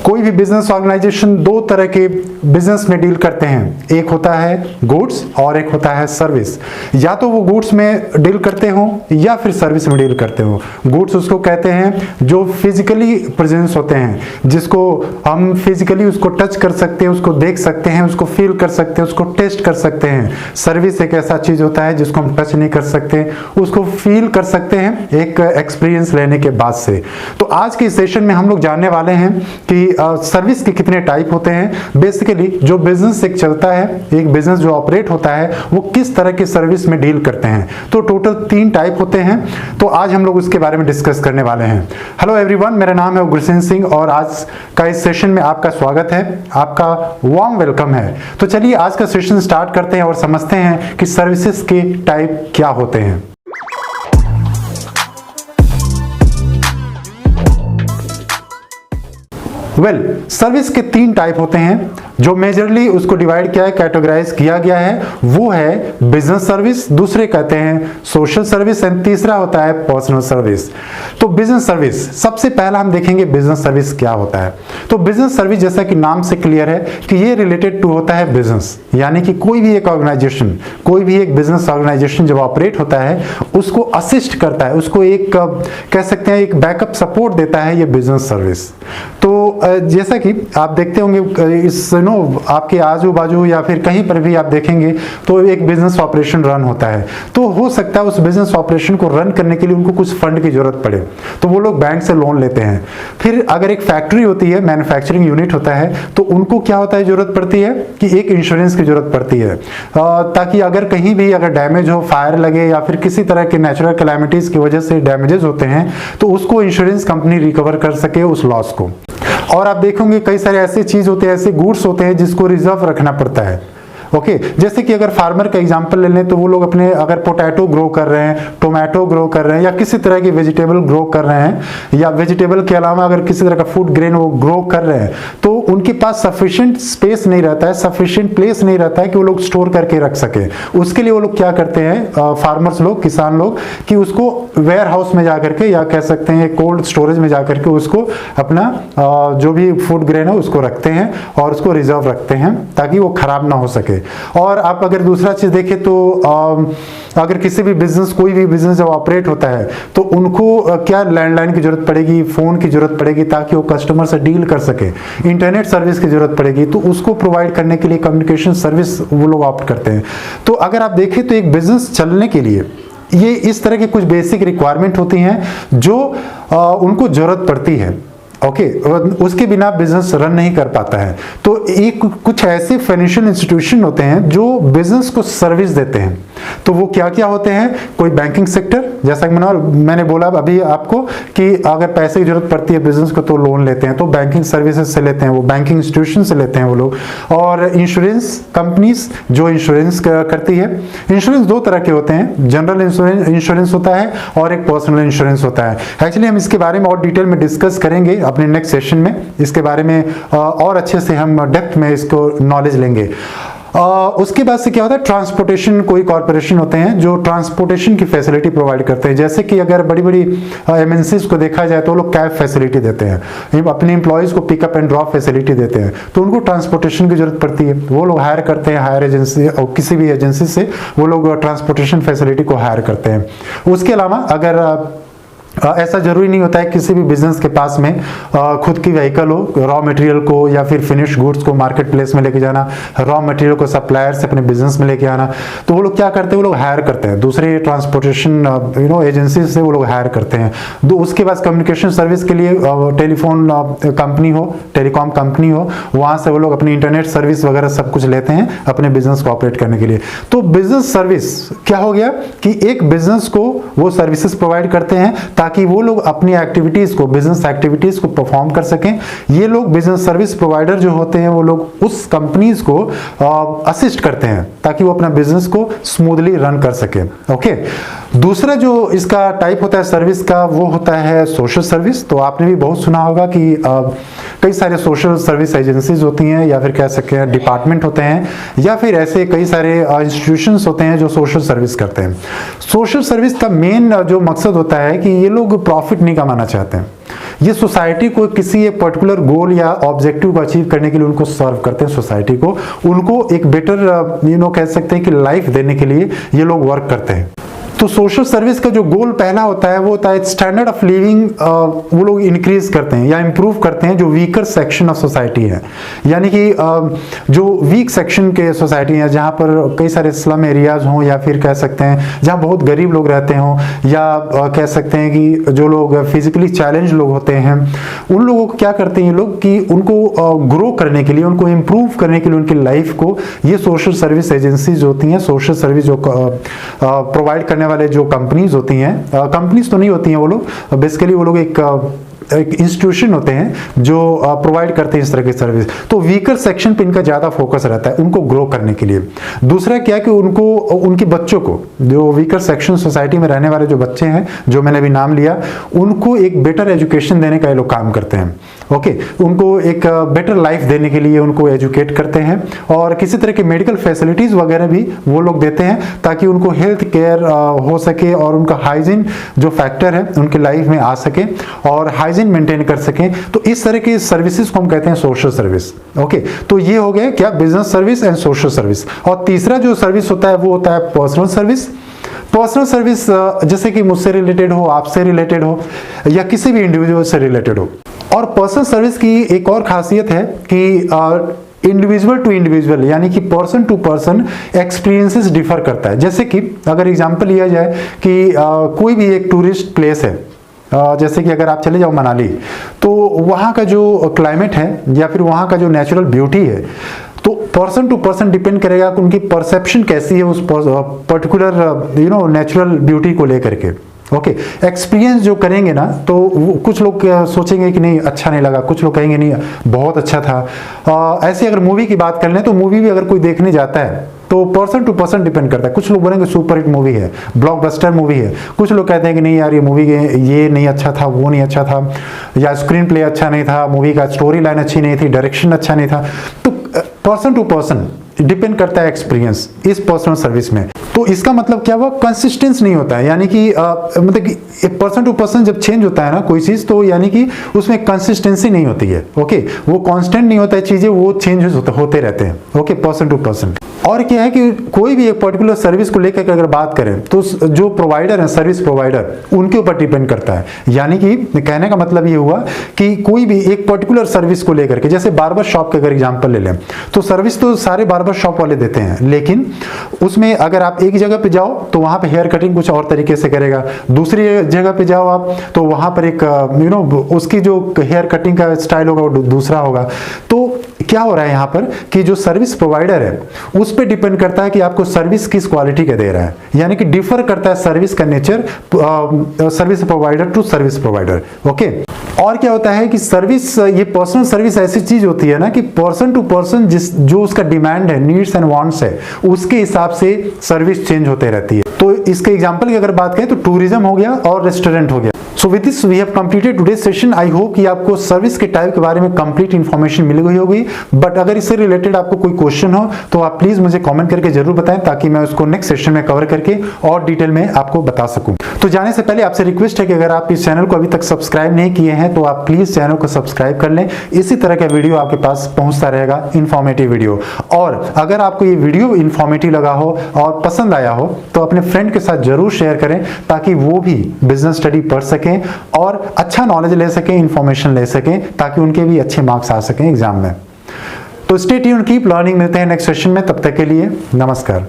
कोई भी business organisation दो तरह के बिजनेस में डील करते हैं, एक होता है गुड्स और एक होता है सर्विस। या तो वो गुड्स में डील करते हो या फिर सर्विस में डील करते हो। गुड्स उसको कहते हैं जो फिजिकली प्रेजेंस होते हैं, जिसको हम फिजिकली उसको टच कर सकते हैं, उसको देख सकते हैं, उसको फील कर सकते हैं, उसको टेस्ट कर सकते हैं। सर्विस एक ऐसा चीज होता है जिसको हम टच नहीं कर सकते, उसको फील कर सकते हैं एक एक्सपीरियंस लेने के बाद से। तो आज के सेशन में हम लोग जानने वाले हैं कि सर्विस के कितने टाइप होते हैं। बेसिकली जो बिजनेस एक चलता है, एक बिजनेस जो ऑपरेट होता है, वो किस तरह के सर्विस में डील करते हैं। तो टोटल 3 टाइप होते हैं। तो आज हम लोग उसके बारे में डिस्कस करने वाले हैं। हेलो एवरीवन, मेरा नाम है गुरसेन सिंह और आज का इस सेशन में आपका स्वागत है, आपका वार्म वेलकम है। तो चलिए आज का सेशन स्टार्ट करते हैं और समझते हैं कि सर्विसेज के टाइप क्या होते हैं। सर्विस के 3 टाइप होते हैं जो मेजरली उसको डिवाइड किया है, कैटेगराइज किया गया है। वो है बिजनेस सर्विस, दूसरे कहते हैं सोशल सर्विस एंड तीसरा होता है पर्सनल सर्विस। तो बिजनेस सर्विस सबसे पहला हम देखेंगे बिजनेस सर्विस क्या होता है। तो बिजनेस सर्विस जैसा कि नाम से क्लियर है कि ये रिलेटेड टू होता है बिजनेस, यानी कि कोई भी एक ऑर्गेनाइजेशन, कोई भी एक बिजनेस ऑर्गेनाइजेशन जब ऑपरेट होता है उसको असिस्ट करता है, उसको एक कह सकते हैं एक बैकअप सपोर्ट देता है ये बिजनेस सर्विस। तो जैसा कि आप देखते होंगे इस आपके आजू बाजू या फिर कहीं पर भी आप देखेंगे तो एक बिजनेस ऑपरेशन रन होता है। तो हो सकता है उस बिजनेस ऑपरेशन को रन करने के लिए उनको कुछ फंड की जरूरत पड़े, तो वो लोग बैंक से लोन लेते हैं। फिर अगर एक फैक्ट्री होती है, मैन्युफैक्चरिंग यूनिट होता है, तो उनको क्या होता है, जरूरत पड़ती है कि एक इंश्योरेंस की जरूरत पड़ती है, ताकि अगर कहीं भी अगर डैमेज हो, फायर लगे या फिर किसी तरह के नेचुरल कैलामिटीज की वजह से डैमेजेस होते हैं तो उसको इंश्योरेंस कंपनी रिकवर कर सके उस लॉस को। और आप देखोगे कई सारे ऐसे चीज होते हैं, ऐसे गुड्स होते हैं जिसको रिजर्व रखना पड़ता है। ओके, जैसे कि अगर फार्मर का एग्जांपल ले लें तो वो लोग अपने अगर पोटैटो ग्रो कर रहे हैं, टोमेटो ग्रो कर रहे हैं या किसी तरह की वेजिटेबल ग्रो कर रहे हैं, या वेजिटेबल के अलावा अगर किसी तरह का फूड ग्रेन वो ग्रो कर रहे हैं, तो उनके पास सफिशिएंट स्पेस नहीं रहता है, सफिशिएंट प्लेस नहीं रहता है कि वो लोग स्टोर करके रख सके। उसके लिए वो लोग क्या करते हैं, फार्मर्स लोग, किसान लोग, कि उसको वेयर हाउस में जाकर के या कह सकते हैं कोल्ड स्टोरेज में जाकर के उसको अपना जो भी फूड ग्रेन है उसको रखते हैं और उसको रिजर्व रखते हैं ताकि वो खराब ना हो सके। और आप अगर दूसरा चीज देखें तो अगर किसी भी बिजनेस, कोई भी बिजनेस जब ऑपरेट होता है तो उनको क्या लैंडलाइन की जरूरत पड़ेगी, फोन की जरूरत पड़ेगी ताकि वो कस्टमर से डील कर सके, इंटरनेट सर्विस की जरूरत पड़ेगी, तो उसको प्रोवाइड करने के लिए कम्युनिकेशन सर्विस वो लोग ऑप्ट करते हैं। तो अगर आप देखें तो एक बिजनेस चलने के लिए ये इस तरह की कुछ बेसिक रिक्वायरमेंट होती हैं जो उनको जरूरत पड़ती है। ओके, उसके बिना बिजनेस रन नहीं कर पाता है। तो एक कुछ ऐसे फाइनेंशियल इंस्टीट्यूशन होते हैं जो बिजनेस को सर्विस देते हैं। तो वो क्या क्या होते हैं, कोई बैंकिंग सेक्टर, जैसा कि मैंने बोला अभी आपको कि अगर पैसे की जरूरत पड़ती है बिजनेस को तो लोन लेते हैं, तो बैंकिंग सर्विसेज से लेते हैं, वो बैंकिंग इंस्टीट्यूशन से लेते हैं वो लोग। और इंश्योरेंस कंपनीज जो इंश्योरेंस करती है, इंश्योरेंस 2 तरह के होते हैं, जनरल इंश्योरेंस होता है और एक पर्सनल इंश्योरेंस होता है। एक्चुअली हम इसके बारे में और डिटेल में डिस्कस करेंगे अपने नेक्स्ट सेशन में, इसके बारे में और अच्छे से हम डेप्थ में इसको नॉलेज लेंगे। उसके बाद से क्या होता है, ट्रांसपोर्टेशन, कोई कॉर्पोरेशन होते हैं जो ट्रांसपोर्टेशन की फैसिलिटी प्रोवाइड करते हैं। जैसे कि अगर बड़ी बड़ी एमएनसीज को देखा जाए तो वो लोग कैब फैसिलिटी देते हैं, अपने एम्प्लॉयज को पिकअप एंड ड्रॉप फैसिलिटी देते हैं, तो उनको ट्रांसपोर्टेशन की जरूरत पड़ती है, वो लोग हायर करते हैं, हायर एजेंसी और किसी भी एजेंसी से वो लोग ट्रांसपोर्टेशन फैसिलिटी को हायर करते हैं। उसके अलावा अगर ऐसा जरूरी नहीं होता है किसी भी बिजनेस के पास में खुद की व्हीकल हो, रॉ मटेरियल को या फिर फिनिश गुड्स को मार्केट प्लेस में लेके जाना, रॉ मटेरियल को सप्लायर से अपने बिजनेस में लेके आना, तो वो लोग क्या करते हैं, वो लोग हायर करते हैं दूसरे ट्रांसपोर्टेशन एजेंसी से, वो लोग हायर करते हैं। उसके बाद कम्युनिकेशन सर्विस के लिए टेलीफोन कंपनी हो, टेलीकॉम कंपनी हो, वहां से वो लोग अपनी इंटरनेट सर्विस वगैरह सब कुछ लेते हैं अपने बिजनेस को ऑपरेट करने के लिए। तो बिजनेस सर्विस क्या हो गया कि एक बिजनेस को वो सर्विसेज प्रोवाइड करते हैं ताकि वो लोग अपनी एक्टिविटीज को, बिजनेस एक्टिविटीज को परफॉर्म कर सकें। ये लोग बिजनेस सर्विस प्रोवाइडर जो होते हैं वो लोग उस कंपनीज को असिस्ट करते हैं ताकि वो अपना बिजनेस को स्मूथली रन कर सके। ओके, दूसरा जो इसका टाइप होता है सर्विस का वो होता है सोशल सर्विस। तो आपने भी बहुत सुना होगा कि कई सारे सोशल सर्विस एजेंसीज होती हैं या फिर कह सकते हैं डिपार्टमेंट होते हैं या फिर ऐसे कई सारे इंस्टीट्यूशंस होते हैं जो सोशल सर्विस करते हैं। सोशल सर्विस का मेन जो मकसद होता है कि ये लोग प्रॉफिट नहीं कमाना चाहते हैं, ये सोसाइटी को किसी एक पर्टिकुलर गोल या ऑब्जेक्टिव को अचीव करने के लिए उनको सर्व करते हैं, सोसाइटी को, उनको एक बेटर कह सकते हैं कि लाइफ देने के लिए ये लोग वर्क करते हैं। तो सोशल सर्विस का जो गोल पहला होता है वो होता है स्टैंडर्ड ऑफ लिविंग, वो लोग इंक्रीज करते हैं या इंप्रूव करते हैं जो वीकर सेक्शन ऑफ सोसाइटी है, यानी कि जो वीक सेक्शन के सोसाइटी है जहाँ पर कई सारे स्लम एरियाज हों या फिर कह सकते हैं जहाँ बहुत गरीब लोग रहते हों, या कह सकते हैं कि जो लोग फिजिकली चैलेंज लोग होते हैं, उन लोगों को क्या करते हैं ये लोग कि उनको ग्रो करने के लिए, उनको इम्प्रूव करने के लिए उनकी लाइफ को ये सोशल सर्विस एजेंसीज होती हैं, सोशल सर्विस जो प्रोवाइड करने वाले जो कंपनीज होती हैं, कंपनीज तो नहीं होती हैं वो लोग, बेसिकली वो लोग एक इंस्टीट्यूशन होते हैं जो प्रोवाइड करते हैं इस तरह की सर्विस। तो वीकर सेक्शन पे इनका ज्यादा फोकस रहता है उनको ग्रो करने के लिए। दूसरा क्या है कि उनको, उनके बच्चों को, जो वीकर सेक्शन सोसाइटी में रहने वाले जो बच्चे हैं जो मैंने अभी नाम लिया, उनको एक बेटर एजुकेशन देने का ये लोग काम करते हैं। ओके, उनको एक बेटर लाइफ देने के लिए उनको एजुकेट करते हैं और किसी तरह की मेडिकल फैसिलिटीज वगैरह भी वो लोग देते हैं ताकि उनको हेल्थ केयर हो सके और उनका हाइजीन जो फैक्टर है उनकी लाइफ में आ सके और हाइजीन मेंटेन कर सकें। तो इस तरह की सर्विसेज को हम कहते हैं सोशल सर्विस। ओके, तो ये हो गया क्या, business service and social service. और तीसरा जो सर्विस होता है वो होता है पर्सनल सर्विस। पर्सनल सर्विस जैसे कि मुझसे रिलेटेड हो, आपसे रिलेटेड हो या किसी भी इंडिविजुअल से रिलेटेड हो। और पर्सनल सर्विस की एक और खासियत है कि इंडिविजुअल टू इंडिविजुअल, यानी कि person to person experiences differ करता है। जैसे कि अगर एग्जांपल लिया जाए कि कोई भी एक टूरिस्ट प्लेस है, जैसे कि अगर आप चले जाओ मनाली, तो वहाँ का जो क्लाइमेट है या फिर वहाँ का जो नेचुरल ब्यूटी है, तो पर्सन टू पर्सन डिपेंड करेगा कि उनकी परसेप्शन कैसी है उस पर्टिकुलर नेचुरल ब्यूटी को लेकर के। ओके, एक्सपीरियंस जो करेंगे ना, तो कुछ लोग सोचेंगे कि नहीं अच्छा नहीं लगा, कुछ लोग कहेंगे नहीं बहुत अच्छा था। ऐसे अगर मूवी की बात कर लें तो मूवी भी अगर कोई देखने जाता है तो पर्सन टू पर्सन डिपेंड करता है। कुछ लोग बोलेंगे सुपर हिट मूवी है, ब्लॉकबस्टर मूवी है, कुछ लोग कहते हैं कि नहीं यार ये मूवी ये नहीं अच्छा था, वो नहीं अच्छा था, या स्क्रीन प्ले अच्छा नहीं था, मूवी का स्टोरी लाइन अच्छी नहीं थी, डायरेक्शन अच्छा नहीं था। तो पर्सन टू पर्सन डिपेंड करता है एक्सपीरियंस इस पर्सनल सर्विस में। तो इसका मतलब क्या हुआ, कंसिस्टेंस नहीं होता है, यानी कि मतलब कि पर्सन टू पर्सन जब चेंज होता है ना कोई चीज, तो यानी कि उसमें कंसिस्टेंसी नहीं होती है। ओके, वो कांस्टेंट नहीं होता है, चीजें वो चेंज होते रहते हैं। Okay, person to person. और क्या है कि कोई भी एक पर्टिकुलर सर्विस को लेकर अगर बात करें तो जो प्रोवाइडर है, सर्विस प्रोवाइडर, उनके ऊपर डिपेंड करता है। यानी कि कहने का मतलब ये हुआ कि कोई भी एक पर्टिकुलर सर्विस को लेकर के, जैसे बार्बर शॉप के अगर एग्जांपल ले लें, तो सर्विस तो सारे बार्बर शॉप वाले देते हैं, लेकिन उसमें अगर आप एक जगह पे जाओ तो वहां पे हेयर कटिंग कुछ और तरीके से करेगा, दूसरी जगह पे जाओ आप तो वहां पर एक उसकी जो हेयर कटिंग का स्टाइल होगा वो दूसरा होगा। तो क्या हो रहा है यहाँ पर कि जो सर्विस प्रोवाइडर है उस पे डिपेंड करता है कि आपको सर्विस किस क्वालिटी का दे रहा है, यानी कि डिफर करता है सर्विस का nature service provider to service provider. Okay, और क्या होता है कि सर्विस, ये पर्सनल सर्विस ऐसी चीज होती है ना कि पर्सन टू पर्सन जो उसका डिमांड है, नीड्स एंड वांट्स है, उसके हिसाब से सर्विस चेंज होते रहती है। तो इसके एग्जांपल की अगर बात करें तो टूरिज्म हो गया और रेस्टोरेंट हो गया। So with this we have completed today session. I hope कि आपको सर्विस के टाइप के बारे में कंप्लीट इंफॉर्मेशन मिल गई होगी। बट अगर इससे रिलेटेड आपको कोई क्वेश्चन हो तो आप प्लीज मुझे कमेंट करके जरूर बताएं, ताकि मैं उसको नेक्स्ट सेशन में कवर करके और डिटेल में आपको बता सकूं। तो जाने से पहले आपसे रिक्वेस्ट है कि अगर आप इस चैनल को अभी तक सब्सक्राइब नहीं किए हैं तो आप प्लीज चैनल को सब्सक्राइब कर लें। इसी तरह का वीडियो आपके पास पहुंचता रहेगा, इंफॉर्मेटिव वीडियो। और अगर आपको ये वीडियो इंफॉर्मेटिव लगा हो और पसंद आया हो तो अपने फ्रेंड के साथ जरूर शेयर करें, ताकि वो भी बिजनेस स्टडी पढ़ सकें और अच्छा नॉलेज ले सकें, इंफॉर्मेशन ले सकें, ताकि उनके भी अच्छे मार्क्स आ सकें एग्जाम में। तो स्टे ट्यून्ड, कीप लर्निंग। मिलते हैं नेक्स्ट सेशन में, तब तक के लिए नमस्कार।